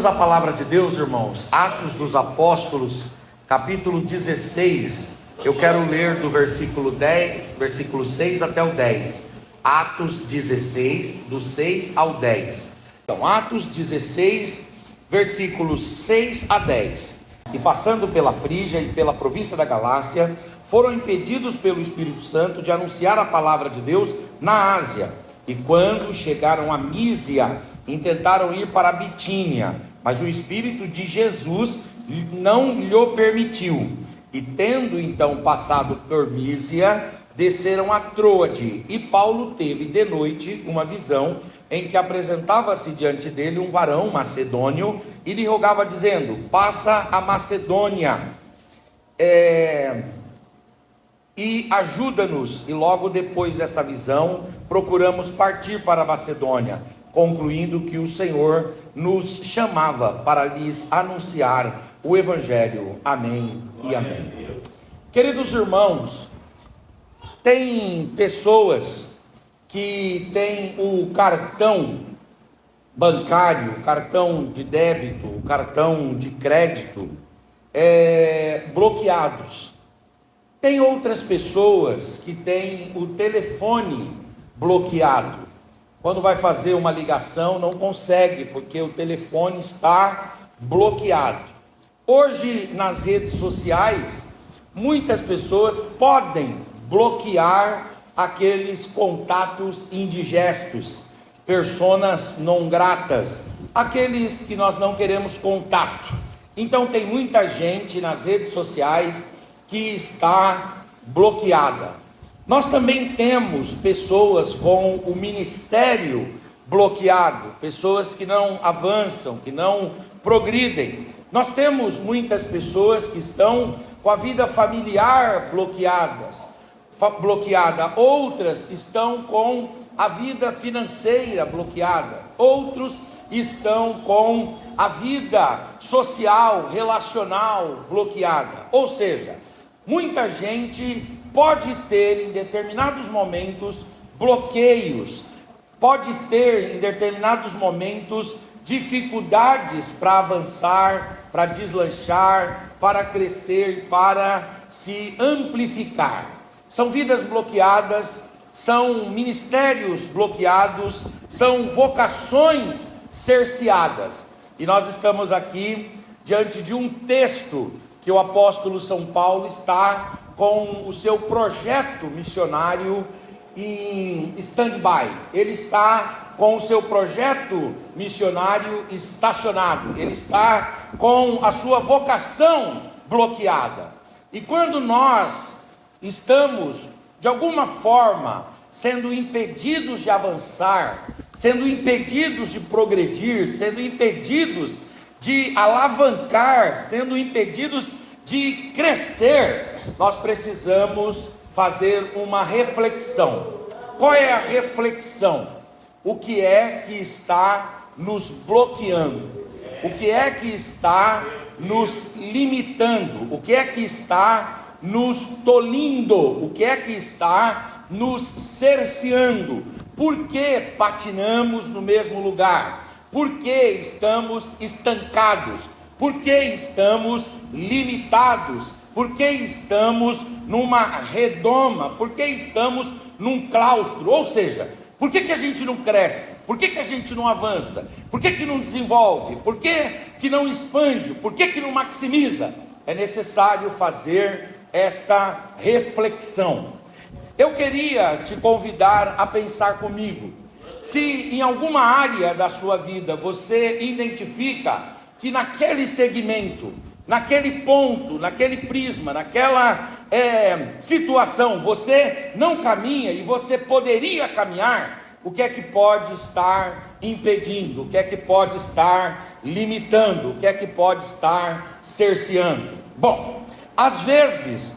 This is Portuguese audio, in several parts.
Vamos à palavra de Deus, irmãos. Atos dos Apóstolos, capítulo 16. Eu quero ler do versículo 6 até o 10. Atos 16, do 6 ao 10. Então, Atos 16, versículos 6 a 10. E passando pela Frígia e pela província da Galácia, foram impedidos pelo Espírito Santo de anunciar a palavra de Deus na Ásia. E quando chegaram a Mísia, intentaram ir para a Bitínia, mas o Espírito de Jesus não lhe permitiu. E tendo então passado por Mísia, desceram a Troade. E Paulo teve de noite uma visão, em que apresentava-se diante dele um varão macedônio, e lhe rogava dizendo: passa a Macedônia, e ajuda-nos. E logo depois dessa visão, procuramos partir para a Macedônia, concluindo que o Senhor nos chamava para lhes anunciar o Evangelho. Amém e amém. Queridos irmãos, tem pessoas que têm o cartão bancário, o cartão de débito, o cartão de crédito bloqueados. Tem outras pessoas que têm o telefone bloqueado. Quando vai fazer uma ligação, não consegue, porque o telefone está bloqueado. Hoje, nas redes sociais, muitas pessoas podem bloquear aqueles contatos indigestos, personas não gratas, aqueles que nós não queremos contato. Então, tem muita gente nas redes sociais que está bloqueada. Nós também temos pessoas com o ministério bloqueado, pessoas que não avançam, que não progridem. Nós temos muitas pessoas que estão com a vida familiar bloqueada, outras estão com a vida financeira bloqueada, outros estão com a vida social, relacional bloqueada. Ou seja, muita gente pode ter em determinados momentos bloqueios, pode ter em determinados momentos dificuldades para avançar, para deslanchar, para crescer, para se amplificar. São vidas bloqueadas, são ministérios bloqueados, são vocações cerceadas. E nós estamos aqui diante de um texto que o apóstolo São Paulo está com o seu projeto missionário em stand-by. Ele está com o seu projeto missionário estacionado. Ele está com a sua vocação bloqueada. E quando nós estamos, de alguma forma, sendo impedidos de avançar, sendo impedidos de progredir, sendo impedidos de alavancar, sendo impedidos de crescer, nós precisamos fazer uma reflexão. Qual é a reflexão? O que é que está nos bloqueando? O que é que está nos limitando? O que é que está nos tolhindo? O que é que está nos cerceando? Por que patinamos no mesmo lugar? Por que estamos estancados? Por que estamos limitados? Por que estamos numa redoma? Por que estamos num claustro? Ou seja, por que a gente não cresce? Por que a gente não avança? Por que não desenvolve? Por que não expande? Por que não maximiza? É necessário fazer esta reflexão. Eu queria te convidar a pensar comigo. Se em alguma área da sua vida você identifica que naquele segmento, naquele ponto, naquele prisma, naquela situação, você não caminha e você poderia caminhar, o que é que pode estar impedindo? O que é que pode estar limitando? O que é que pode estar cerceando? Bom, às vezes,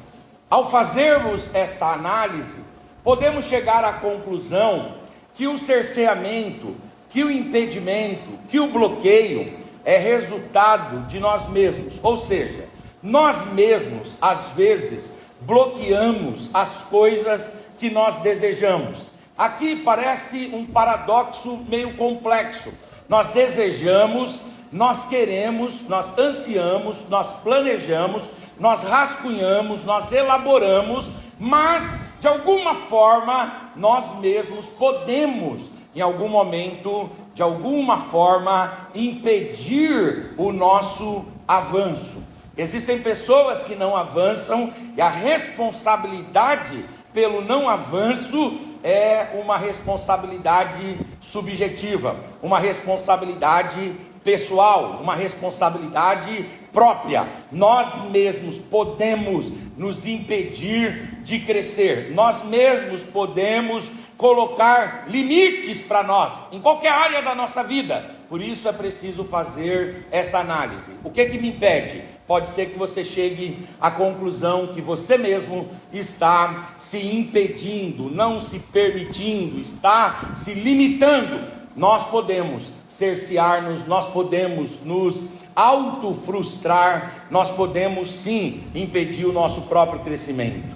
ao fazermos esta análise, podemos chegar à conclusão que o cerceamento, que o impedimento, que o bloqueio é resultado de nós mesmos. Ou seja, nós mesmos, às vezes, bloqueamos as coisas que nós desejamos. Aqui parece um paradoxo meio complexo. Nós desejamos, nós queremos, nós ansiamos, nós planejamos, nós rascunhamos, nós elaboramos, mas de alguma forma nós mesmos podemos, em algum momento, de alguma forma, impedir o nosso avanço. Existem pessoas que não avançam e a responsabilidade pelo não avanço é uma responsabilidade subjetiva, uma responsabilidade pessoal, uma responsabilidade própria. Nós mesmos podemos nos impedir de crescer, nós mesmos podemos colocar limites para nós, em qualquer área da nossa vida. Por isso é preciso fazer essa análise. O que me impede? Pode ser que você chegue à conclusão que você mesmo está se impedindo, não se permitindo, está se limitando. Nós podemos cercear-nos, nós podemos nos auto-frustrar, nós podemos sim impedir o nosso próprio crescimento.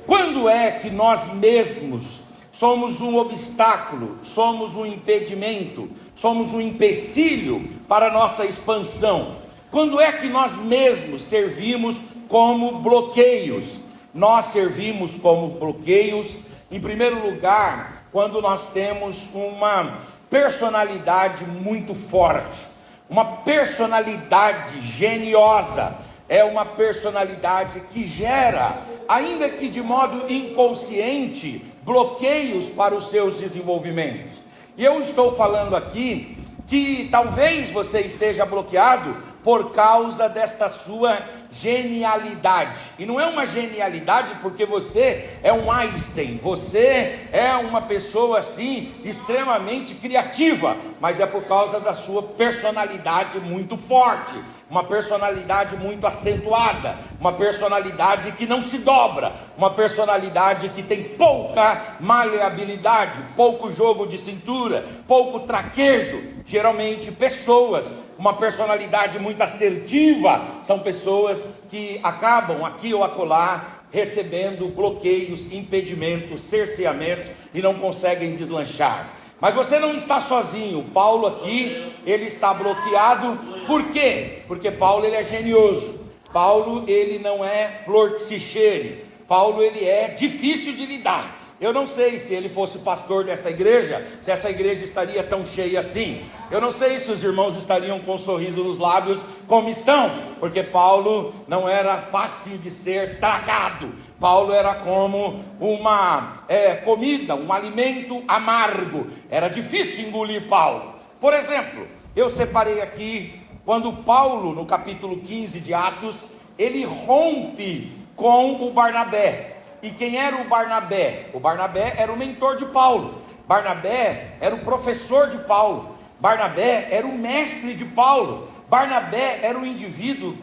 Quando é que nós mesmos somos um obstáculo, somos um impedimento, somos um empecilho para a nossa expansão? Quando é que nós mesmos servimos como bloqueios? Nós servimos como bloqueios, em primeiro lugar, quando nós temos uma personalidade muito forte, uma personalidade geniosa, é uma personalidade que gera, ainda que de modo inconsciente, bloqueios para os seus desenvolvimentos. E eu estou falando aqui que talvez você esteja bloqueado por causa desta sua genialidade. E não é uma genialidade porque você é um Einstein, você é uma pessoa assim extremamente criativa, mas é por causa da sua personalidade muito forte, uma personalidade muito acentuada, uma personalidade que não se dobra, uma personalidade que tem pouca maleabilidade, pouco jogo de cintura, pouco traquejo. Geralmente pessoas, uma personalidade muito assertiva, são pessoas que acabam aqui ou acolá recebendo bloqueios, impedimentos, cerceamentos e não conseguem deslanchar. Mas você não está sozinho. Paulo aqui, ele está bloqueado. Por quê? Porque Paulo, ele é genioso. Paulo, ele não é flor que se cheire. Paulo, ele é difícil de lidar. Eu não sei se ele fosse pastor dessa igreja, se essa igreja estaria tão cheia assim. Eu não sei se os irmãos estariam com um sorriso nos lábios como estão, porque Paulo não era fácil de ser tragado. Paulo era como uma comida, um alimento amargo. Era difícil engolir Paulo. Por exemplo, eu separei aqui quando Paulo, no capítulo 15 de Atos, ele rompe com o Barnabé. E quem era o Barnabé? O Barnabé era o mentor de Paulo. Barnabé era o professor de Paulo. Barnabé era o mestre de Paulo. Barnabé era o indivíduo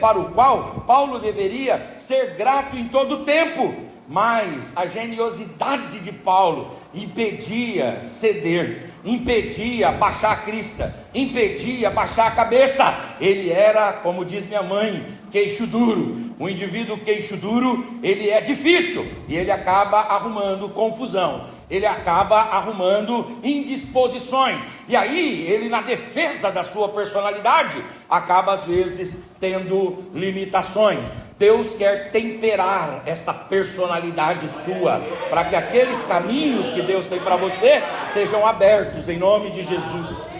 para o qual Paulo deveria ser grato em todo o tempo. Mas a geniosidade de Paulo impedia ceder, impedia baixar a crista, impedia baixar a cabeça. Ele era, como diz minha mãe, queixo duro. Um indivíduo queixo duro, ele é difícil e ele acaba arrumando confusão, ele acaba arrumando indisposições, e aí ele, na defesa da sua personalidade, acaba às vezes tendo limitações. Deus quer temperar esta personalidade sua, para que aqueles caminhos que Deus tem para você sejam abertos em nome de Jesus.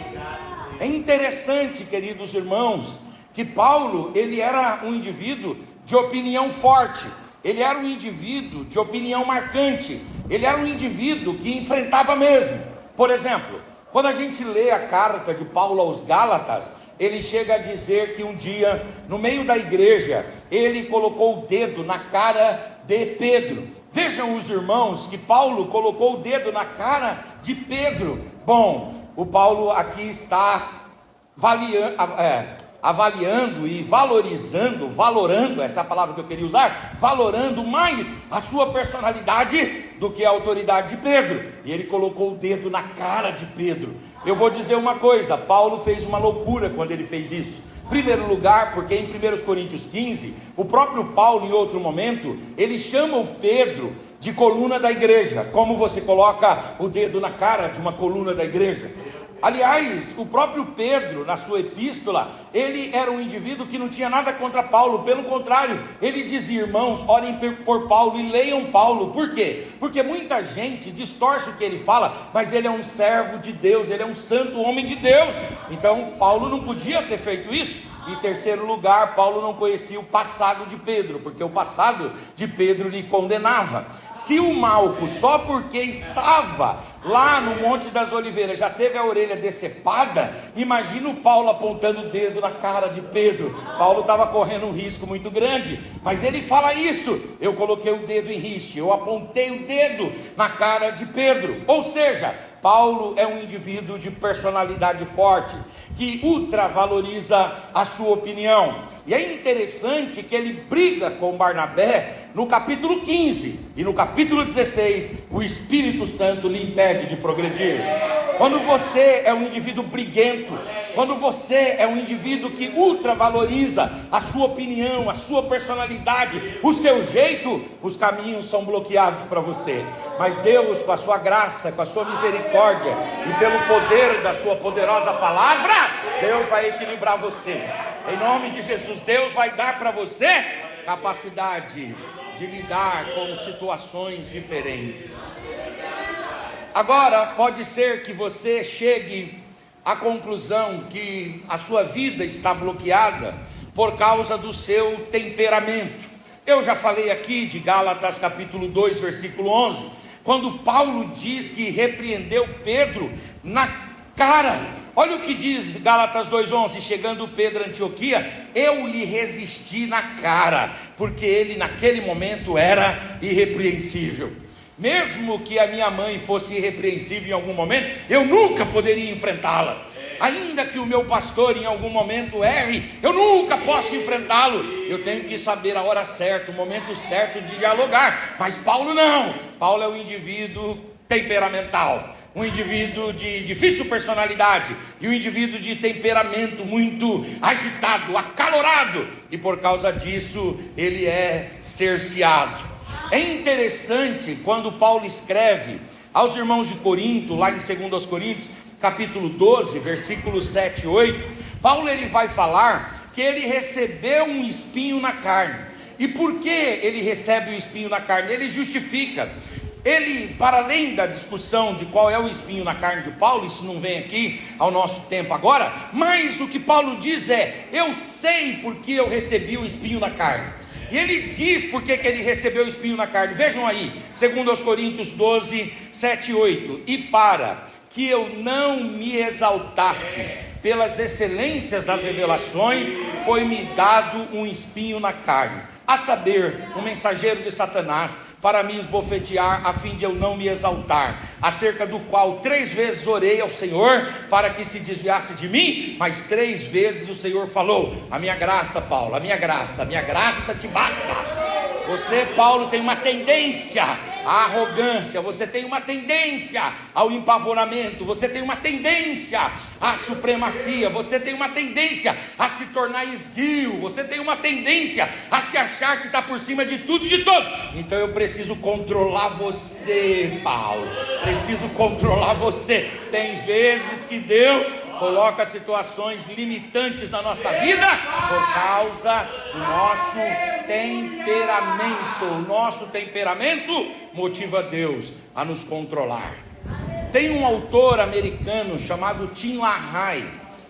É interessante, queridos irmãos, que Paulo, ele era um indivíduo de opinião forte, ele era um indivíduo de opinião marcante, ele era um indivíduo que enfrentava mesmo. Por exemplo, quando a gente lê a carta de Paulo aos Gálatas, ele chega a dizer que um dia, no meio da igreja, ele colocou o dedo na cara de Pedro. Vejam os irmãos que Paulo colocou o dedo na cara de Pedro. Bom, o Paulo aqui está avaliando e valorando, essa é a palavra que eu queria usar, valorando mais a sua personalidade do que a autoridade de Pedro, e ele colocou o dedo na cara de Pedro. Eu vou dizer uma coisa, Paulo fez uma loucura quando ele fez isso. Em primeiro lugar, porque em 1 Coríntios 15, o próprio Paulo, em outro momento, ele chama o Pedro de coluna da igreja. Como você coloca o dedo na cara de uma coluna da igreja? Aliás, o próprio Pedro, na sua epístola, ele era um indivíduo que não tinha nada contra Paulo, pelo contrário, ele dizia: irmãos, orem por Paulo e leiam Paulo. Por quê? Porque muita gente distorce o que ele fala, mas ele é um servo de Deus, ele é um santo homem de Deus. Então Paulo não podia ter feito isso. Em terceiro lugar, Paulo não conhecia o passado de Pedro, porque o passado de Pedro lhe condenava. Se o Malco, só porque estava lá no Monte das Oliveiras, já teve a orelha decepada, imagina o Paulo apontando o dedo na cara de Pedro. Paulo estava correndo um risco muito grande, mas ele fala isso: eu coloquei o dedo em riste, eu apontei o dedo na cara de Pedro. Ou seja, Paulo é um indivíduo de personalidade forte, que ultravaloriza a sua opinião. E é interessante que ele briga com Barnabé no capítulo 15, e no capítulo 16, o Espírito Santo lhe impede de progredir. Quando você é um indivíduo briguento, quando você é um indivíduo que ultravaloriza a sua opinião, a sua personalidade, o seu jeito, os caminhos são bloqueados para você. Mas Deus, com a sua graça, com a sua misericórdia e pelo poder da sua poderosa palavra, Deus vai equilibrar você. Em nome de Jesus, Deus vai dar para você capacidade de lidar com situações diferentes. Agora, pode ser que você chegue à conclusão que a sua vida está bloqueada por causa do seu temperamento. Eu já falei aqui de Gálatas capítulo 2, versículo 11, quando Paulo diz que repreendeu Pedro na cara. Olha o que diz Gálatas 2,11: chegando Pedro a Antioquia, eu lhe resisti na cara, porque ele naquele momento era irrepreensível. Mesmo que a minha mãe fosse irrepreensível em algum momento, eu nunca poderia enfrentá-la. Ainda que o meu pastor em algum momento erre, eu nunca posso enfrentá-lo. Eu tenho que saber a hora certa, o momento certo de dialogar. Mas Paulo não. Paulo é um indivíduo temperamental, um indivíduo de difícil personalidade, e um indivíduo de temperamento muito agitado, acalorado, e por causa disso ele é cerceado. É interessante quando Paulo escreve aos irmãos de Corinto, lá em 2 Coríntios, capítulo 12, versículos 7 e 8, Paulo ele vai falar que ele recebeu um espinho na carne. E por que ele recebe o espinho na carne? Ele justifica. Ele, para além da discussão de qual é o espinho na carne de Paulo, isso não vem aqui ao nosso tempo agora, mas o que Paulo diz é: eu sei porque eu recebi o espinho na carne. E ele diz por que ele recebeu o espinho na carne. Vejam aí, 2 Coríntios 12, 7 e 8: e para que eu não me exaltasse pelas excelências das revelações, foi-me dado um espinho na carne, a saber, um mensageiro de Satanás, para me esbofetear, a fim de eu não me exaltar, acerca do qual 3 vezes orei ao Senhor, para que se desviasse de mim, mas 3 vezes o Senhor falou: a minha graça, Paulo, a minha graça te basta. Você, Paulo, tem uma tendência à arrogância, você tem uma tendência ao empavoramento, você tem uma tendência à supremacia, você tem uma tendência a se tornar esguio, você tem uma tendência a se achar que está por cima de tudo e de todos. Então eu preciso controlar você, Paulo, preciso controlar você. Tem vezes que Deus coloca situações limitantes na nossa vida por causa do nosso temperamento. O nosso temperamento motiva Deus a nos controlar. Tem um autor americano chamado Tim LaHaye.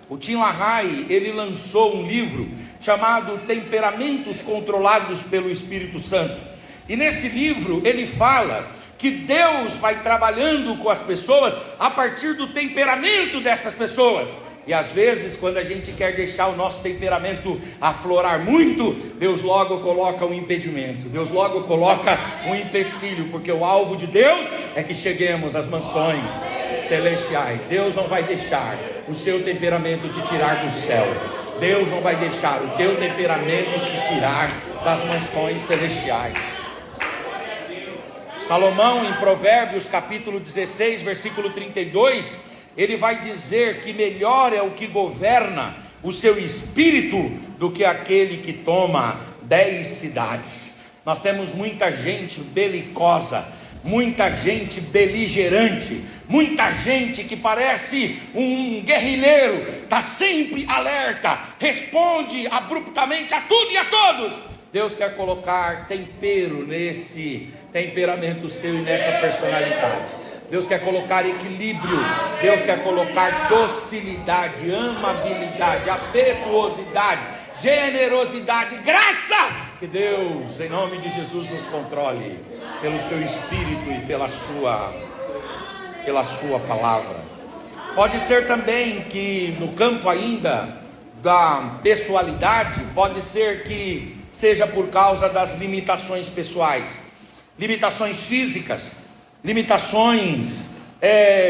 O Tim LaHaye, ele lançou um livro chamado Temperamentos Controlados pelo Espírito Santo. E nesse livro ele fala que Deus vai trabalhando com as pessoas a partir do temperamento dessas pessoas. E às vezes, quando a gente quer deixar o nosso temperamento aflorar muito, Deus logo coloca um impedimento, Deus logo coloca um empecilho, porque o alvo de Deus é que cheguemos às mansões celestiais. Deus não vai deixar o seu temperamento te tirar do céu. Deus não vai deixar o teu temperamento te tirar das mansões celestiais. Salomão, em Provérbios capítulo 16, versículo 32, ele vai dizer que melhor é o que governa o seu espírito do que aquele que toma 10 cidades. Nós temos muita gente belicosa, muita gente beligerante, muita gente que parece um guerrilheiro, está sempre alerta, responde abruptamente a tudo e a todos. Deus quer colocar tempero nesse temperamento seu e nessa personalidade. Deus quer colocar equilíbrio, Deus quer colocar docilidade, amabilidade, afetuosidade, generosidade, graça. Que Deus, em nome de Jesus, nos controle pelo seu Espírito e pela sua palavra. Pode ser também que no campo ainda da pessoalidade, pode ser que seja por causa das limitações pessoais, limitações físicas, limitações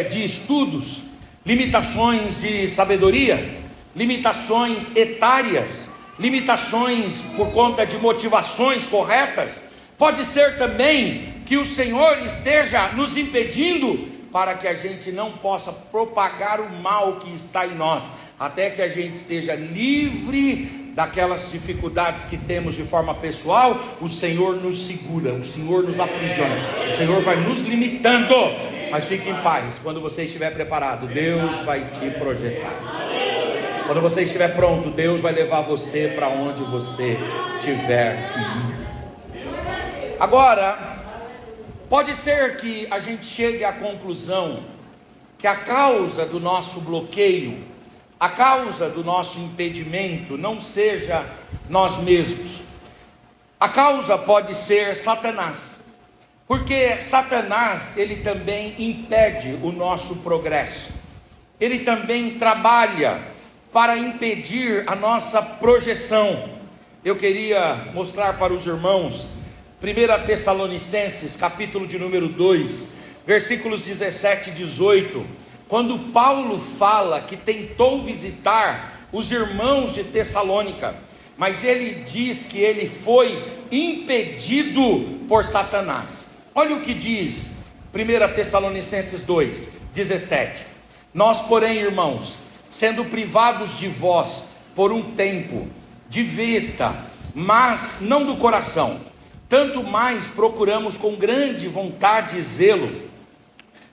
de estudos, limitações de sabedoria, limitações etárias, limitações por conta de motivações corretas. Pode ser também que o Senhor esteja nos impedindo para que a gente não possa propagar o mal que está em nós, até que a gente esteja livre daquelas dificuldades que temos de forma pessoal. O Senhor nos segura, o Senhor nos aprisiona, o Senhor vai nos limitando. Mas fique em paz, quando você estiver preparado, Deus vai te projetar. Quando você estiver pronto, Deus vai levar você para onde você tiver que ir. Agora, pode ser que a gente chegue à conclusão que a causa do nosso bloqueio, a causa do nosso impedimento não seja nós mesmos. A causa pode ser Satanás, porque Satanás, ele também impede o nosso progresso, ele também trabalha para impedir a nossa projeção. Eu queria mostrar para os irmãos 1 Tessalonicenses, capítulo de número 2, versículos 17 e 18, quando Paulo fala que tentou visitar os irmãos de Tessalônica, mas ele diz que ele foi impedido por Satanás. Olha o que diz 1 Tessalonicenses 2, 17: nós, porém, irmãos, sendo privados de vós por um tempo, de vista, mas não do coração, tanto mais procuramos com grande vontade e zelo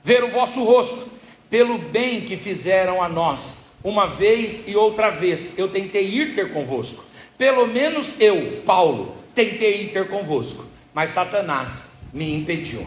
ver o vosso rosto, pelo bem que fizeram a nós. Uma vez e outra vez eu tentei ir ter convosco, pelo menos eu, Paulo, tentei ir ter convosco, mas Satanás me impediu.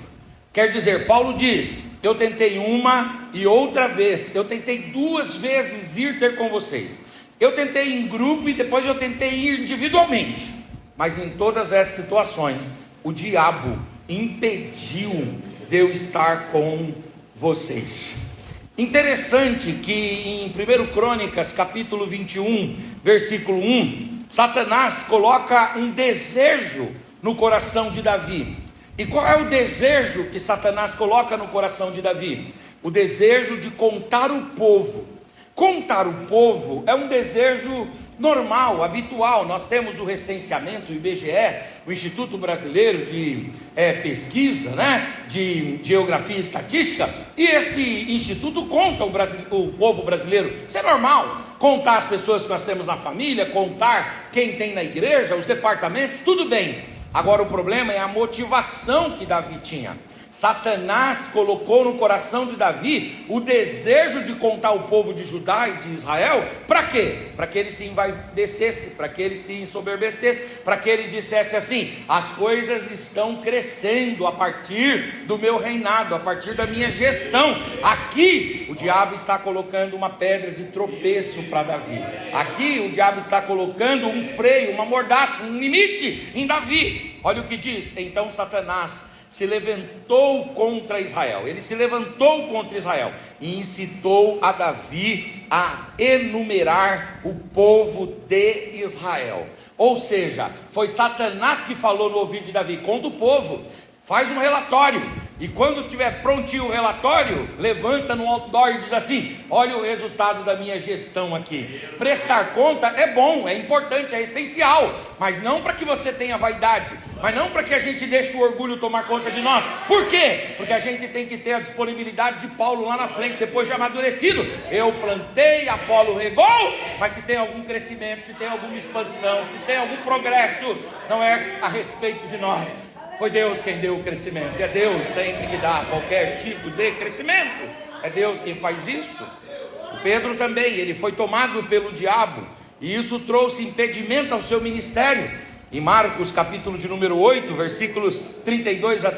Quer dizer, Paulo diz: eu tentei uma e outra vez, eu tentei 2 vezes ir ter com vocês, eu tentei em grupo e depois eu tentei ir individualmente, mas em todas essas situações o diabo impediu de eu estar com vocês. Interessante que em 1 Crônicas, capítulo 21, versículo 1, Satanás coloca um desejo no coração de Davi. E qual é o desejo que Satanás coloca no coração de Davi? O desejo de contar o povo. Contar o povo é um desejo normal, habitual. Nós temos o recenseamento, o IBGE, o Instituto Brasileiro de Pesquisa, de Geografia e Estatística, e esse instituto conta o povo brasileiro. Isso é normal, contar as pessoas que nós temos na família, contar quem tem na igreja, os departamentos, tudo bem. Agora o problema é a motivação que Davi tinha. Satanás colocou no coração de Davi o desejo de contar o povo de Judá e de Israel. Para quê? Para que ele se envaidecesse, para que ele se ensoberbecesse, para que ele dissesse assim: as coisas estão crescendo a partir do meu reinado, a partir da minha gestão. Aqui o diabo está colocando uma pedra de tropeço para Davi. Aqui o diabo está colocando um freio, uma mordaça, um limite em Davi. Olha o que diz: então Satanás se levantou contra Israel. Ele se levantou contra Israel e incitou a Davi a enumerar o povo de Israel. Ou seja, foi Satanás que falou no ouvido de Davi: conta o povo, faz um relatório, e quando tiver prontinho o relatório, levanta no outdoor e diz assim: olha o resultado da minha gestão aqui. Prestar conta é bom, é importante, é essencial, mas não para que você tenha vaidade, mas não para que a gente deixe o orgulho tomar conta de nós. Por quê? Porque a gente tem que ter a disponibilidade de Paulo lá na frente, depois de amadurecido. Eu plantei, Apolo regou, mas se tem algum crescimento, se tem alguma expansão, se tem algum progresso, não é a respeito de nós, Foi Deus quem deu o crescimento. É Deus sempre que dá qualquer tipo de crescimento. É Deus quem faz isso. O Pedro também, ele foi tomado pelo diabo, e isso trouxe impedimento ao seu ministério. Em Marcos capítulo de número 8, versículos 32 e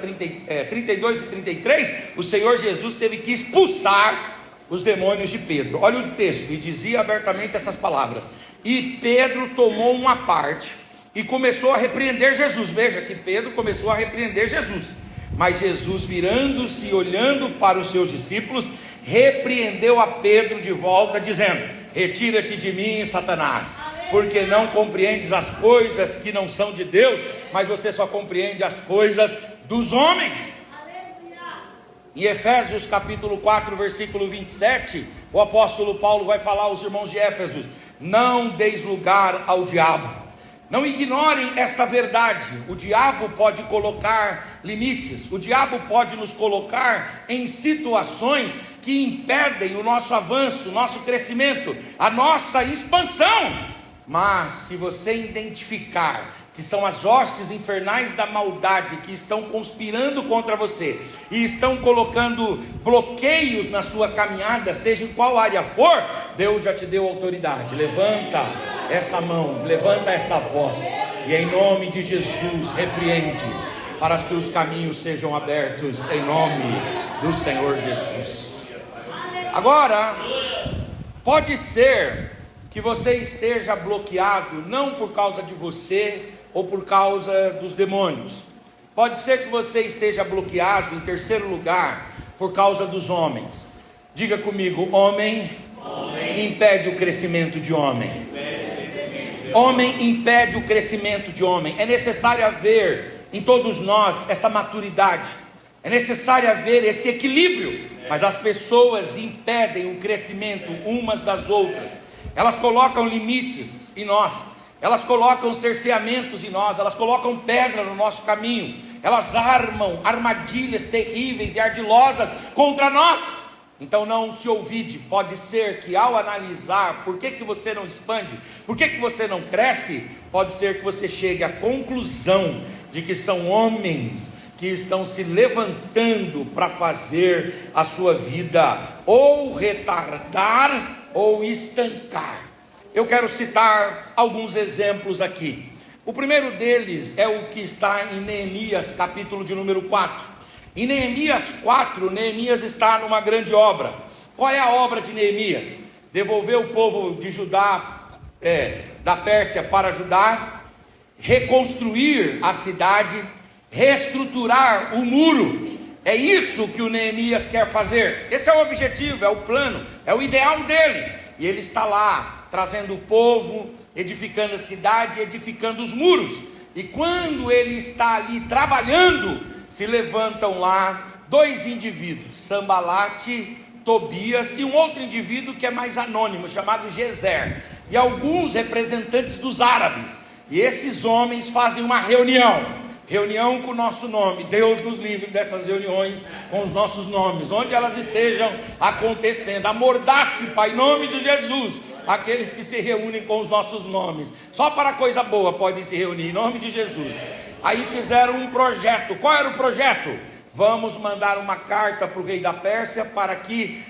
33, o Senhor Jesus teve que expulsar os demônios de Pedro. Olha o texto, e dizia abertamente essas palavras: e Pedro tomou uma parte e começou a repreender Jesus. Veja que Pedro começou a repreender Jesus, mas Jesus, virando-se e olhando para os seus discípulos, repreendeu a Pedro de volta, dizendo: retira-te de mim, Satanás, porque não compreendes as coisas que não são de Deus, mas você só compreende as coisas dos homens. Em Efésios capítulo 4, versículo 27, o apóstolo Paulo vai falar aos irmãos de Éfeso: não deis lugar ao diabo. Não ignorem esta verdade. O diabo pode colocar limites, o diabo pode nos colocar em situações que impedem o nosso avanço, o nosso crescimento, a nossa expansão. Mas se você identificar que são as hostes infernais da maldade que estão conspirando contra você e estão colocando bloqueios na sua caminhada, seja em qual área for, Deus já te deu autoridade. Levanta essa mão, levanta essa voz, e em nome de Jesus repreende, para que os caminhos sejam abertos em nome do Senhor Jesus. Agora, pode ser que você esteja bloqueado não por causa de você ou por causa dos demônios. Pode ser que você esteja bloqueado, em terceiro lugar, por causa dos homens. Diga comigo: homem impede o crescimento de homem. Homem impede o crescimento de homem. É necessário haver em todos nós essa maturidade, é necessário haver esse equilíbrio, mas as pessoas impedem o crescimento umas das outras. Elas colocam limites em nós, elas colocam cerceamentos em nós, elas colocam pedra no nosso caminho, elas armam armadilhas terríveis e ardilosas contra nós. Então não se ouvide. Pode ser que ao analisar por que você não expande, por que você não cresce, pode ser que você chegue à conclusão de que são homens que estão se levantando para fazer a sua vida ou retardar ou estancar. Eu quero citar alguns exemplos aqui. O primeiro deles é o que está em Neemias, capítulo de número 4. Em Neemias 4, Neemias está numa grande obra. Qual é a obra de Neemias? Devolver o povo de Judá, da Pérsia para Judá, reconstruir a cidade, reestruturar o muro. É isso que o Neemias quer fazer. Esse é o objetivo, é o plano, é o ideal dele. E ele está lá, trazendo o povo, edificando a cidade, edificando os muros. E quando ele está ali trabalhando, se levantam lá dois indivíduos, Sambalate, Tobias, e um outro indivíduo que é mais anônimo, chamado Gezer, e alguns representantes dos árabes. E esses homens fazem uma reunião com o nosso nome. Deus nos livre dessas reuniões com os nossos nomes, onde elas estejam acontecendo. Amordace, Pai, em nome de Jesus, aqueles que se reúnem com os nossos nomes. Só para coisa boa podem se reunir, em nome de Jesus. Aí fizeram um projeto. Qual era o projeto? Vamos mandar uma carta para o rei da Pérsia para que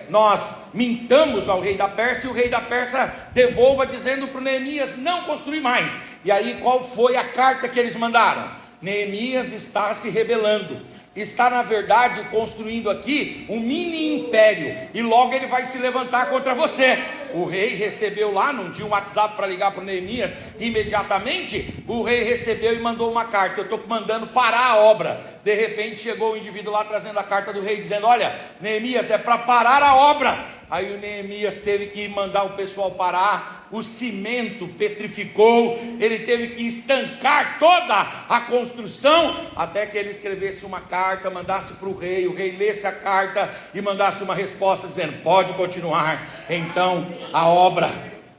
nós mintamos ao rei da Pérsia, e o rei da Pérsia devolva, dizendo para o Neemias não construir mais. E aí qual foi a carta que eles mandaram? Neemias está se rebelando, está na verdade construindo aqui um mini império, e logo ele vai se levantar contra você. O rei recebeu lá, não tinha um WhatsApp para ligar para o Neemias imediatamente. O rei recebeu e mandou uma carta: eu estou mandando parar a obra. De repente chegou o indivíduo lá trazendo a carta do rei, dizendo: olha, Neemias, é para parar a obra. Aí o Neemias teve que mandar o pessoal parar, o cimento petrificou, ele teve que estancar toda a construção, até que ele escrevesse uma carta, mandasse para o rei lesse a carta e mandasse uma resposta dizendo: pode continuar. Então a obra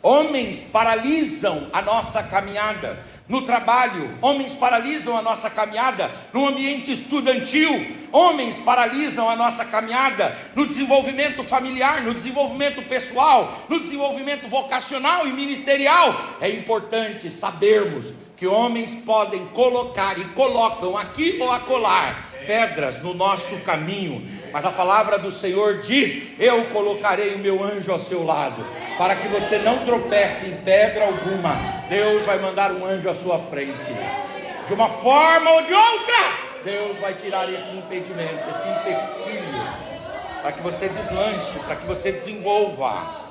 Homens paralisam a nossa caminhada no trabalho, homens paralisam a nossa caminhada no ambiente estudantil, homens paralisam a nossa caminhada no desenvolvimento familiar, no desenvolvimento pessoal, no desenvolvimento vocacional e ministerial. É importante sabermos que homens podem colocar e colocam aqui ou acolá pedras no nosso caminho, mas a palavra do Senhor diz: eu colocarei o meu anjo ao seu lado, para que você não tropece em pedra alguma. Deus vai mandar um anjo à sua frente, de uma forma ou de outra, Deus vai tirar esse impedimento, esse empecilho, para que você deslanche, para que você desenvolva.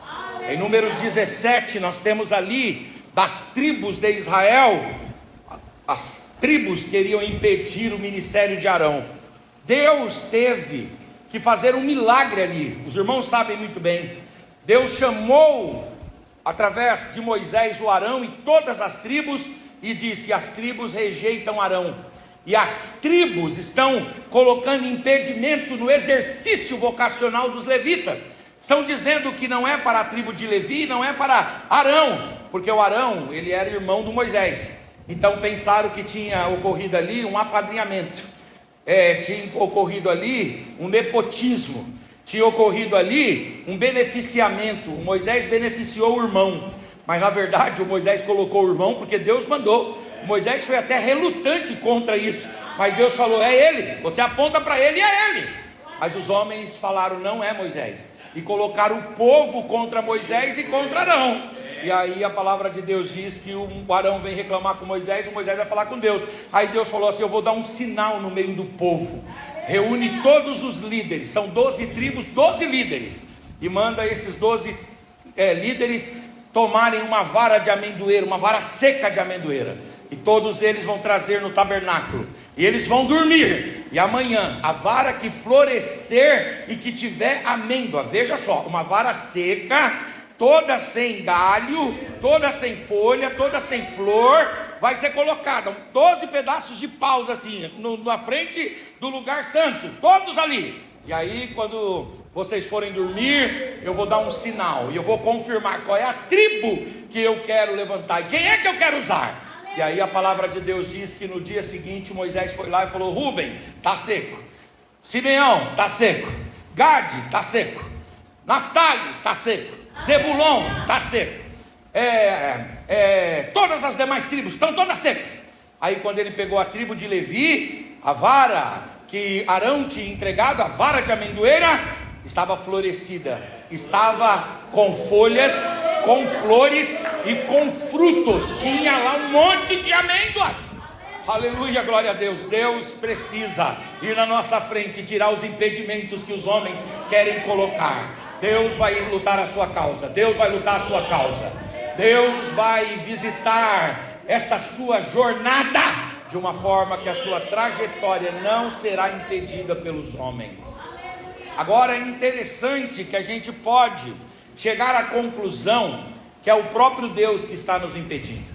Em Números 17, nós temos ali, das tribos de Israel, as tribos queriam impedir o ministério de Arão. Deus teve que fazer um milagre ali. Os irmãos sabem muito bem. Deus chamou através de Moisés o Arão e todas as tribos, e disse: as tribos rejeitam Arão, e as tribos estão colocando impedimento no exercício vocacional dos levitas. Estão dizendo que não é para a tribo de Levi, não é para Arão, porque o Arão, ele era irmão do Moisés. Então pensaram que tinha ocorrido ali um apadrinhamento, tinha ocorrido ali um nepotismo, tinha ocorrido ali um beneficiamento. O Moisés beneficiou o irmão, mas na verdade o Moisés colocou o irmão porque Deus mandou. O Moisés foi até relutante contra isso, mas Deus falou: é ele, você aponta para ele e é ele. Mas os homens falaram: não é Moisés, e colocaram o povo contra Moisés e contra Arão. E aí a palavra de Deus diz que o Arão vem reclamar com Moisés, o Moisés vai falar com Deus. Aí Deus falou assim: eu vou dar um sinal no meio do povo, reúne todos os líderes, são 12 tribos, 12 líderes, e manda esses 12 líderes tomarem uma vara de amendoeira, uma vara seca de amendoeira, e todos eles vão trazer no tabernáculo, e eles vão dormir, e amanhã a vara que florescer e que tiver amêndoa, veja só, uma vara seca, toda sem galho, toda sem folha, toda sem flor, vai ser colocada 12 pedaços de paus assim, na frente do lugar santo, todos ali. E aí quando vocês forem dormir, eu vou dar um sinal, e eu vou confirmar qual é a tribo que eu quero levantar, e quem é que eu quero usar. E aí a palavra de Deus diz que no dia seguinte Moisés foi lá e falou: Rúben, está seco, Simeão, está seco, Gade, está seco, Naftali, está seco, Zebulon, está seco, todas as demais tribos estão todas secas. Aí quando ele pegou a tribo de Levi, a vara que Arão tinha entregado, a vara de amendoeira, estava florescida, estava com folhas, com flores e com frutos, tinha lá um monte de amêndoas. Aleluia, glória a Deus. Deus precisa ir na nossa frente e tirar os impedimentos que os homens querem colocar. Deus vai lutar a sua causa, Deus vai lutar a sua causa, Deus vai visitar esta sua jornada de uma forma que a sua trajetória não será impedida pelos homens. Agora é interessante que a gente pode chegar à conclusão que é o próprio Deus que está nos impedindo,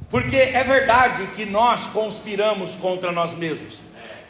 porque é verdade que nós conspiramos contra nós mesmos,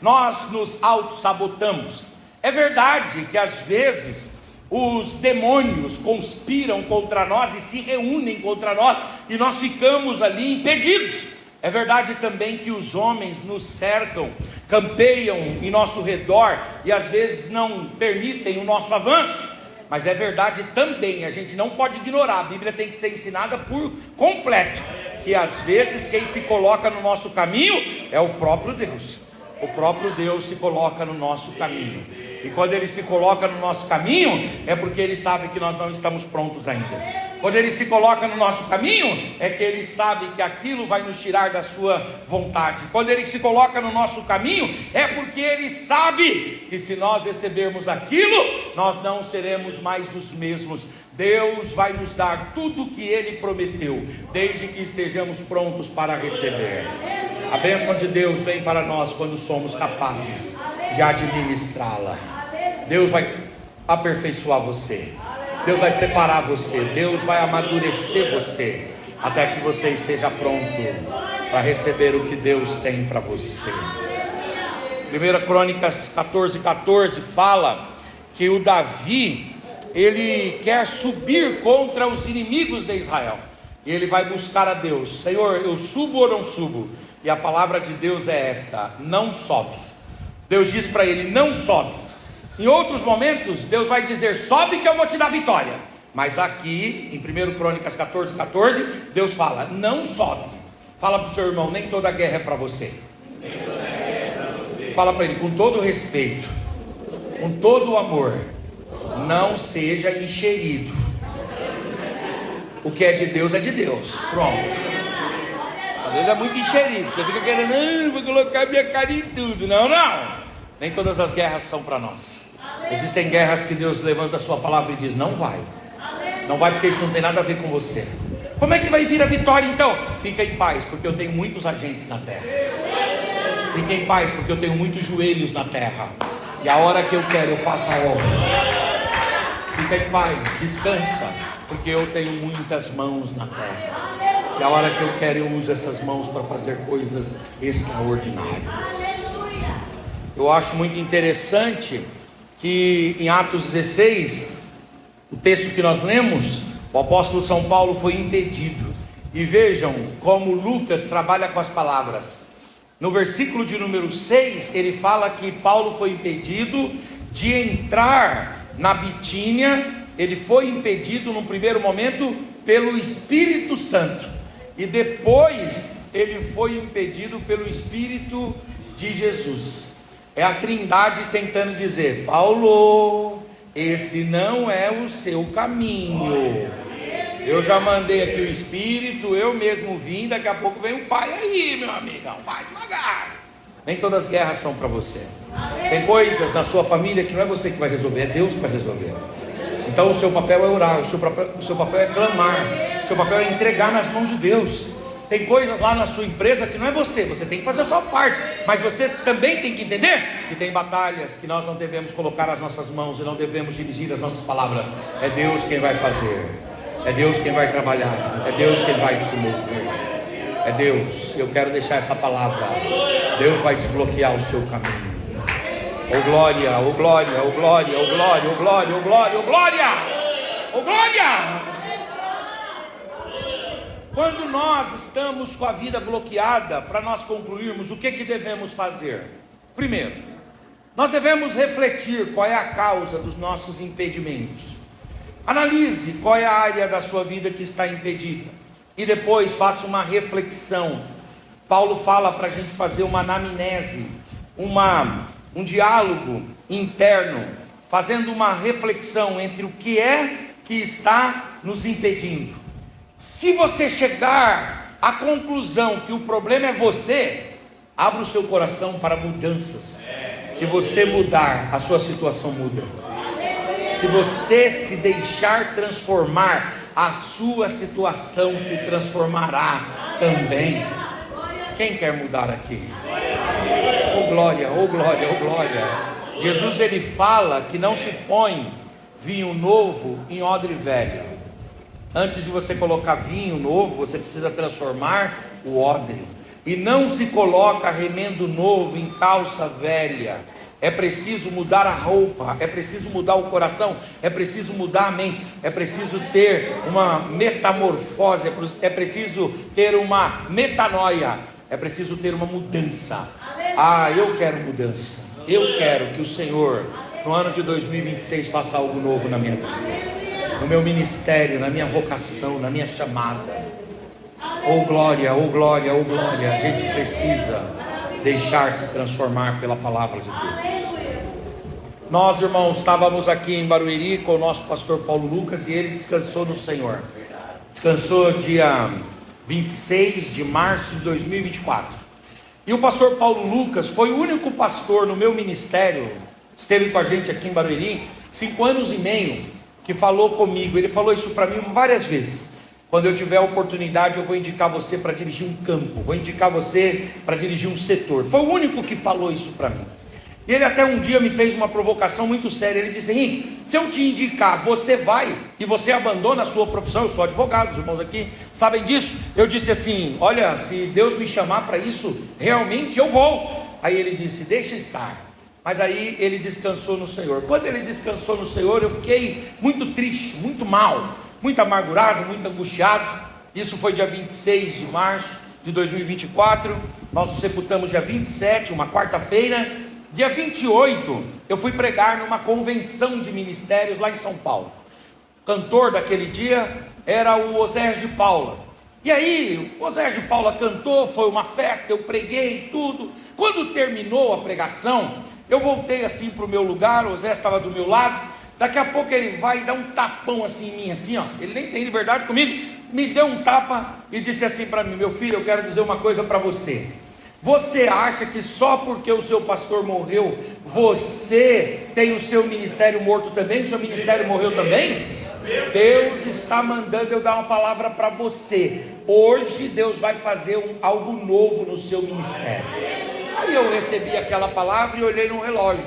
nós nos auto-sabotamos, é verdade que às vezes os demônios conspiram contra nós e se reúnem contra nós, e nós ficamos ali impedidos. É verdade também que os homens nos cercam, campeiam em nosso redor e às vezes não permitem o nosso avanço. Mas é verdade também, a gente não pode ignorar, a Bíblia tem que ser ensinada por completo, que às vezes quem se coloca no nosso caminho é o próprio Deus. O próprio Deus se coloca no nosso caminho, e quando Ele se coloca no nosso caminho, é porque Ele sabe que nós não estamos prontos ainda. Quando Ele se coloca no nosso caminho, é que Ele sabe que aquilo vai nos tirar da sua vontade. Quando Ele se coloca no nosso caminho, é porque Ele sabe que se nós recebermos aquilo, nós não seremos mais os mesmos. Deus vai nos dar tudo o que Ele prometeu, desde que estejamos prontos para receber. A bênção de Deus vem para nós quando somos capazes de administrá-la. Deus vai aperfeiçoar você, Deus vai preparar você, Deus vai amadurecer você, até que você esteja pronto para receber o que Deus tem para você. 1 Crônicas 14:14 fala que o Davi, ele quer subir contra os inimigos de Israel. E ele vai buscar a Deus: Senhor, eu subo ou não subo? E a palavra de Deus é esta: não sobe. Deus diz para ele: não sobe. Em outros momentos, Deus vai dizer: sobe que eu vou te dar vitória. Mas aqui, em 1 Crônicas 14, Deus fala: não sobe. Fala para o seu irmão: nem toda guerra é para você. Fala para ele com todo respeito, com todo o amor: não seja encherido. O que é de Deus é de Deus. Pronto. Às vezes é muito encherido. Você fica querendo: vou colocar minha cara em tudo. Não. Nem todas as guerras são para nós. Existem guerras que Deus levanta a sua palavra e diz: não vai. Não vai, porque isso não tem nada a ver com você. Como é que vai vir a vitória então? Fica em paz, porque eu tenho muitos agentes na terra. Fica em paz, porque eu tenho muitos joelhos na terra. E a hora que eu quero, eu faço a obra. Fica em paz, descansa, porque eu tenho muitas mãos na terra. E a hora que eu quero, eu uso essas mãos para fazer coisas extraordinárias. Eu acho muito interessante que em Atos 16, o texto que nós lemos, o apóstolo São Paulo foi impedido. E vejam como Lucas trabalha com as palavras. No versículo de número 6, ele fala que Paulo foi impedido de entrar na Bitínia. Ele foi impedido no primeiro momento pelo Espírito Santo, e depois ele foi impedido pelo Espírito de Jesus. É a Trindade tentando dizer: Paulo, esse não é o seu caminho. Eu já mandei aqui o Espírito, eu mesmo vim, daqui a pouco vem o Pai aí, meu amigão, vai devagar. Nem todas as guerras são para você. Tem coisas na sua família que não é você que vai resolver, é Deus que vai resolver. Então o seu papel é orar, o seu papel é clamar, o seu papel é entregar nas mãos de Deus. Tem coisas lá na sua empresa que não é você tem que fazer a sua parte, mas você também tem que entender que tem batalhas que nós não devemos colocar as nossas mãos e não devemos dirigir as nossas palavras. É Deus quem vai fazer, é Deus quem vai trabalhar, é Deus quem vai se mover, é Deus. Eu quero deixar essa palavra: Deus vai desbloquear o seu caminho. Oh glória, oh glória, oh glória, oh glória, oh glória, oh glória, oh glória, oh glória. Quando nós estamos com a vida bloqueada, para nós concluirmos, o que devemos fazer? Primeiro, nós devemos refletir qual é a causa dos nossos impedimentos. Analise qual é a área da sua vida que está impedida, e depois faça uma reflexão. Paulo fala para a gente fazer uma anamnese, um diálogo interno, fazendo uma reflexão entre o que é que está nos impedindo. Se você chegar à conclusão que o problema é você, abra o seu coração para mudanças. Se você mudar, a sua situação muda. Se você se deixar transformar, a sua situação se transformará também. Quem quer mudar aqui? Oh glória, oh glória, oh glória. Jesus, ele fala que não se põe vinho novo em odre velho. Antes de você colocar vinho novo, você precisa transformar o odre. E não se coloca remendo novo em calça velha. É preciso mudar a roupa, é preciso mudar o coração, é preciso mudar a mente, é preciso ter uma metamorfose, é preciso ter uma metanoia, é preciso ter uma mudança. Eu quero mudança. Eu quero que o Senhor, no ano de 2026, faça algo novo na minha vida, no meu ministério, na minha vocação, na minha chamada. Oh glória, oh glória, oh glória. A gente precisa deixar-se transformar pela palavra de Deus. Nós, irmãos, estávamos aqui em Barueri com o nosso pastor Paulo Lucas, e ele descansou no Senhor. Descansou dia 26 de março de 2024. E o pastor Paulo Lucas foi o único pastor no meu ministério, esteve com a gente aqui em Barueri 5 anos e meio, que falou comigo. Ele falou isso para mim várias vezes: quando eu tiver a oportunidade, eu vou indicar você para dirigir um campo, vou indicar você para dirigir um setor. Foi o único que falou isso para mim. E ele até um dia me fez uma provocação muito séria. Ele disse: Henrique, se eu te indicar, você vai e você abandona a sua profissão? Eu sou advogado, os irmãos aqui sabem disso. Eu disse assim: olha, se Deus me chamar para isso, realmente eu vou. Aí ele disse: deixa estar, Mas aí ele descansou no Senhor. Quando ele descansou no Senhor, eu fiquei muito triste, muito mal, muito amargurado, muito angustiado. Isso foi dia 26 de março de 2024. Nós nos sepultamos dia 27, uma quarta-feira. Dia 28, eu fui pregar numa convenção de ministérios lá em São Paulo. O cantor daquele dia era o Oséias de Paula. E aí, o Oséias de Paula cantou, foi uma festa, eu preguei tudo. Quando terminou a pregação, eu voltei assim para o meu lugar, o Oséias estava do meu lado. Daqui a pouco ele vai dar um tapão assim em mim, assim, ó. Ele nem tem liberdade comigo, me deu um tapa e disse assim para mim: meu filho, eu quero dizer uma coisa para você. Você acha que só porque o seu pastor morreu, você tem o seu ministério morto também? O seu ministério morreu também? Deus está mandando eu dar uma palavra para você. Hoje Deus vai fazer algo novo no seu ministério. Aí eu recebi aquela palavra e olhei no relógio,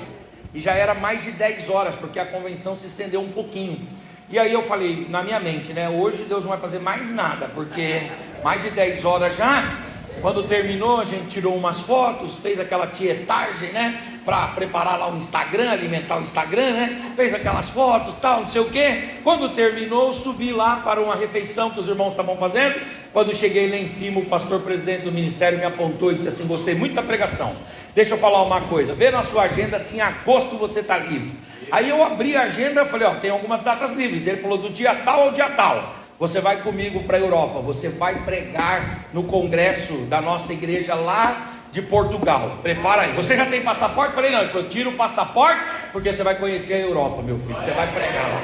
e já era mais de 10 horas, porque a convenção se estendeu um pouquinho. E aí eu falei na minha mente, né? Hoje Deus não vai fazer mais nada, porque mais de 10 horas já. Quando terminou, a gente tirou umas fotos, fez aquela tietagem, né? Para preparar lá o Instagram, alimentar o Instagram, né? Fez aquelas fotos, tal, não sei o quê. Quando terminou, subi lá para uma refeição que os irmãos estavam fazendo. Quando cheguei lá em cima, o pastor presidente do ministério me apontou e disse assim: gostei muito da pregação. Deixa eu falar uma coisa, vê na sua agenda se em agosto você está livre. Aí eu abri a agenda e falei: ó, tem algumas datas livres. Ele falou: do dia tal ao dia tal. Você vai comigo para a Europa, você vai pregar no congresso da nossa igreja lá de Portugal. Prepara aí. Você já tem passaporte? Eu falei: não. Ele falou: tira o passaporte, porque você vai conhecer a Europa, meu filho. Você vai pregar lá.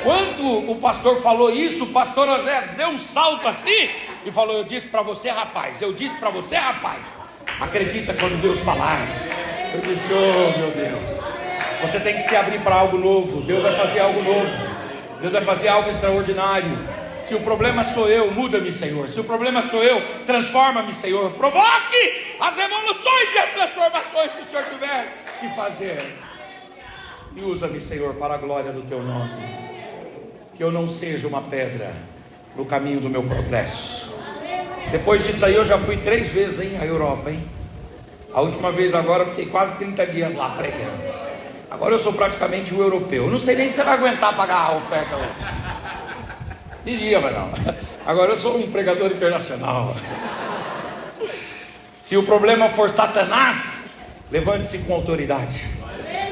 Quando o pastor falou isso, o pastor Oséias deu um salto assim e falou: eu disse para você, rapaz. Eu disse para você, rapaz. Acredita quando Deus falar. Eu disse: oh meu Deus, você tem que se abrir para algo novo. Deus vai fazer algo novo. Deus vai fazer algo extraordinário. Se o problema sou eu, muda-me, Senhor. Se o problema sou eu, transforma-me, Senhor. Provoque as evoluções e as transformações que o Senhor tiver que fazer. E usa-me, Senhor, para a glória do Teu nome. Que eu não seja uma pedra no caminho do meu progresso. Depois disso aí, eu já fui 3 vezes à Europa, hein? A última vez agora, eu fiquei quase 30 dias lá pregando. Agora eu sou praticamente um europeu. Eu não sei nem se você vai aguentar pagar a oferta hoje. Vigia, mas não. Agora eu sou um pregador internacional. Se o problema for Satanás, levante-se com autoridade.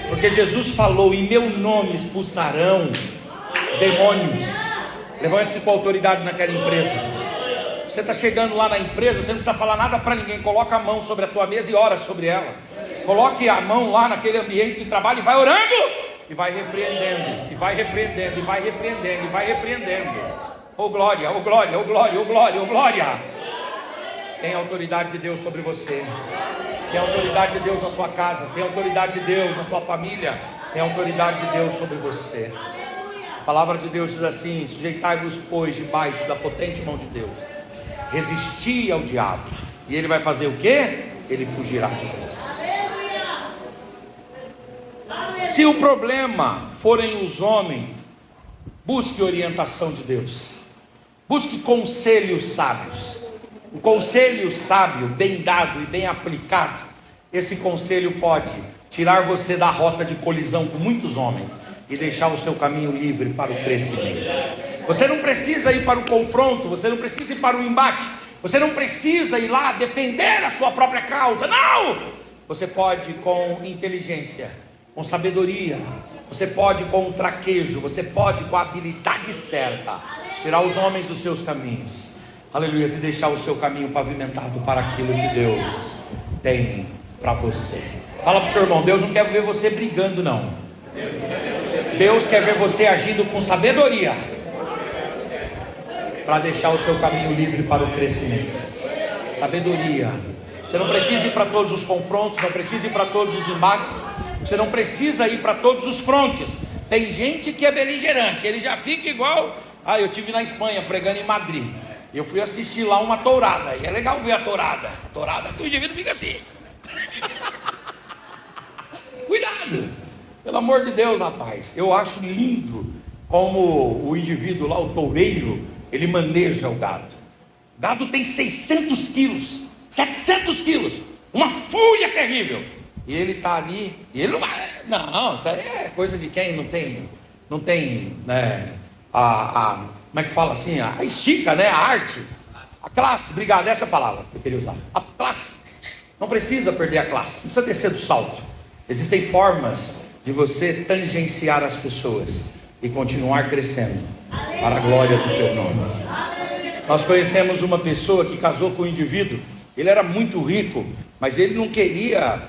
Porque Jesus falou: em meu nome expulsarão demônios. Levante-se com autoridade naquela empresa. Você está chegando lá na empresa, você não precisa falar nada para ninguém. Coloca a mão sobre a tua mesa e ora sobre ela. Coloque a mão lá naquele ambiente de trabalho e vai orando, e vai repreendendo, e vai repreendendo, e vai repreendendo, e vai repreendendo. Oh glória, oh glória, oh glória, oh glória, oh glória. Tem a autoridade de Deus sobre você. Tem a autoridade de Deus na sua casa. Tem a autoridade de Deus na sua família. Tem a autoridade de Deus sobre você. A palavra de Deus diz assim: sujeitai-vos, pois, debaixo da potente mão de Deus. Resisti ao diabo, e ele vai fazer o quê? Ele fugirá de vós. Se o problema forem os homens, busque orientação de Deus. Busque conselhos sábios. Um conselho sábio, bem dado e bem aplicado, esse conselho pode tirar você da rota de colisão com muitos homens e deixar o seu caminho livre para o crescimento. Você não precisa ir para o confronto, você não precisa ir para o embate, você não precisa ir lá defender a sua própria causa, não! Você pode com inteligência, com sabedoria, você pode com traquejo, você pode com a habilidade certa, tirar os homens dos seus caminhos, aleluia, e deixar o seu caminho pavimentado para aquilo que Deus tem para você. Fala para o seu irmão: Deus não quer ver você brigando, não. Deus quer ver você agindo com sabedoria, para deixar o seu caminho livre para o crescimento. Sabedoria. Você não precisa ir para todos os confrontos, não precisa ir para todos os embates, você não precisa ir para todos os frontes. Tem gente que é beligerante, ele já fica igual. Eu tive na Espanha pregando em Madrid, eu fui assistir lá uma tourada, e é legal ver a tourada que o indivíduo fica assim. Cuidado, pelo amor de Deus, rapaz. Eu acho lindo como o indivíduo lá, o toureiro, ele maneja o gado. O gado tem 600 quilos, 700 quilos, uma fúria terrível. E ele está ali, e ele não vai. Não, isso aí é coisa de quem não tem, né, como é que fala assim, a estica, né, a arte, a classe, obrigado, essa é a palavra que eu queria usar, a classe. Não precisa perder a classe, não precisa descer do salto. Existem formas de você tangenciar as pessoas e continuar crescendo para a glória do teu nome. Nós conhecemos uma pessoa que casou com um indivíduo. Ele era muito rico, mas ele não queria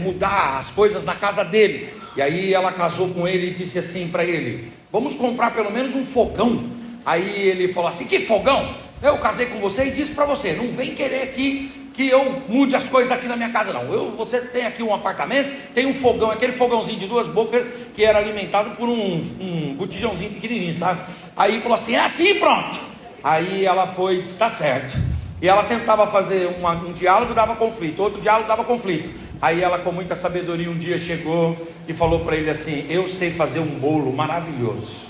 mudar as coisas na casa dele. E aí ela casou com ele e disse assim para ele: vamos comprar pelo menos um fogão. Aí ele falou assim: que fogão? Eu casei com você e disse para você, não vem querer aqui que eu mude as coisas aqui na minha casa não. Você tem aqui um apartamento, tem um fogão, aquele fogãozinho de 2 bocas que era alimentado por um botijãozinho pequenininho, sabe? Aí falou assim: é assim, pronto. Aí ela foi e disse: está certo. E ela tentava fazer um diálogo, dava conflito, outro diálogo dava conflito. Aí ela, com muita sabedoria, um dia chegou e falou para ele assim: eu sei fazer um bolo maravilhoso.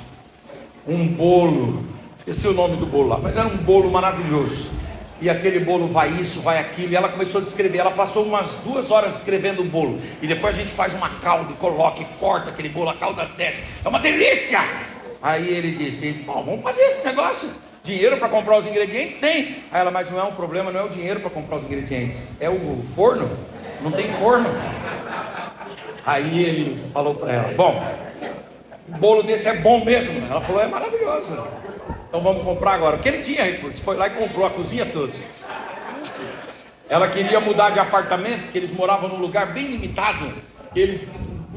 Um bolo, esqueci o nome do bolo lá, mas era um bolo maravilhoso. E aquele bolo vai isso, vai aquilo. E ela começou a descrever. Ela passou umas 2 horas escrevendo o bolo. E depois a gente faz uma calda e coloca e corta aquele bolo, a calda desce. É uma delícia! Aí ele disse: bom, vamos fazer esse negócio. Dinheiro para comprar os ingredientes? Tem. Aí ela: mas não é um problema, não é o dinheiro para comprar os ingredientes, é o forno. Não tem forno. Aí ele falou para ela: bom, o bolo desse é bom mesmo. Ela falou: é maravilhoso. Então vamos comprar agora. Porque ele tinha recursos, foi lá e comprou a cozinha toda. Ela queria mudar de apartamento, porque eles moravam num lugar bem limitado. Ele,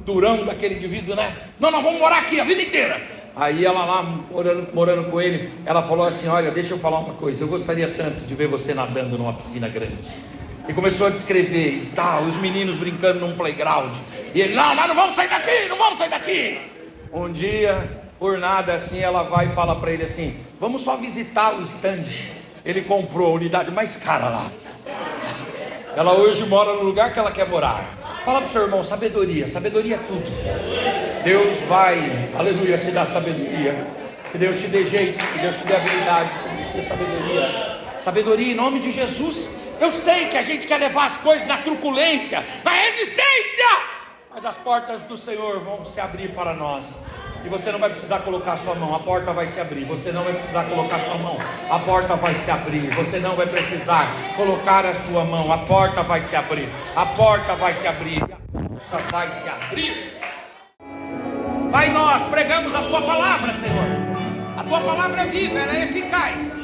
durão daquele indivíduo, né? Não, vamos morar aqui a vida inteira. Aí ela lá, morando com ele, ela falou assim: olha, deixa eu falar uma coisa, eu gostaria tanto de ver você nadando numa piscina grande. E começou a descrever e tal, os meninos brincando num playground. E ele: não, nós não vamos sair daqui, não vamos sair daqui. Um dia, por nada assim, ela vai e fala para ele assim: vamos só visitar o stand. Ele comprou a unidade mais cara lá. Ela hoje mora no lugar que ela quer morar. Fala para o seu irmão: sabedoria, sabedoria é tudo. Deus vai, aleluia, se dá sabedoria. Que Deus te dê jeito, que Deus te dê habilidade, que Deus te dê sabedoria. Sabedoria em nome de Jesus. Eu sei que a gente quer levar as coisas na truculência, na resistência, mas as portas do Senhor vão se abrir para nós. E você não vai precisar colocar a sua mão, a porta vai se abrir. Você não vai precisar colocar a sua mão, a porta vai se abrir. Você não vai precisar colocar a sua mão, a porta vai se abrir. A porta vai se abrir. A porta vai se abrir. Pai, nós pregamos a Tua palavra, Senhor. A Tua palavra é viva, ela é eficaz.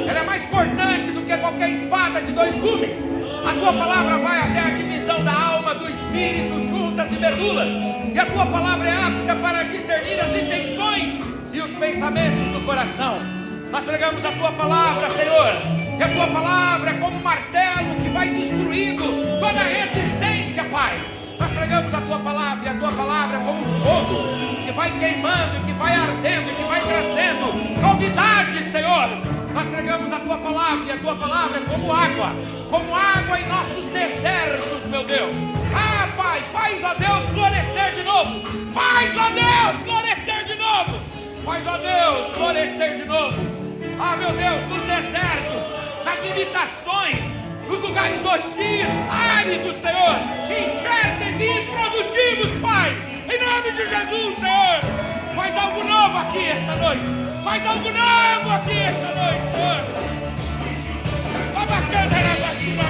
Ela é mais cortante do que qualquer espada de 2 gumes. A Tua palavra vai até a divisão da alma, do espírito, juntas e medulas. E a Tua palavra é apta para discernir as intenções e os pensamentos do coração. Nós pregamos a Tua palavra, Senhor. E a Tua palavra é como um martelo que vai destruindo toda a resistência, Pai. Nós pregamos a Tua palavra, e a Tua palavra é como fogo que vai queimando, que vai ardendo, que vai trazendo novidades, Senhor. Nós pregamos a Tua palavra, e a Tua palavra é como água em nossos desertos, meu Deus. Ah, Pai, faz, ó Deus, florescer de novo. Faz, ó Deus, florescer de novo. Faz, ó Deus, florescer de novo. Ah, meu Deus, nos desertos, nas limitações, nos lugares hostis, áridos, Senhor, inférteis e improdutivos, Pai, em nome de Jesus, Senhor. Faz algo novo aqui esta noite. Faz algo novo aqui esta noite, Senhor. A bacana era da cima,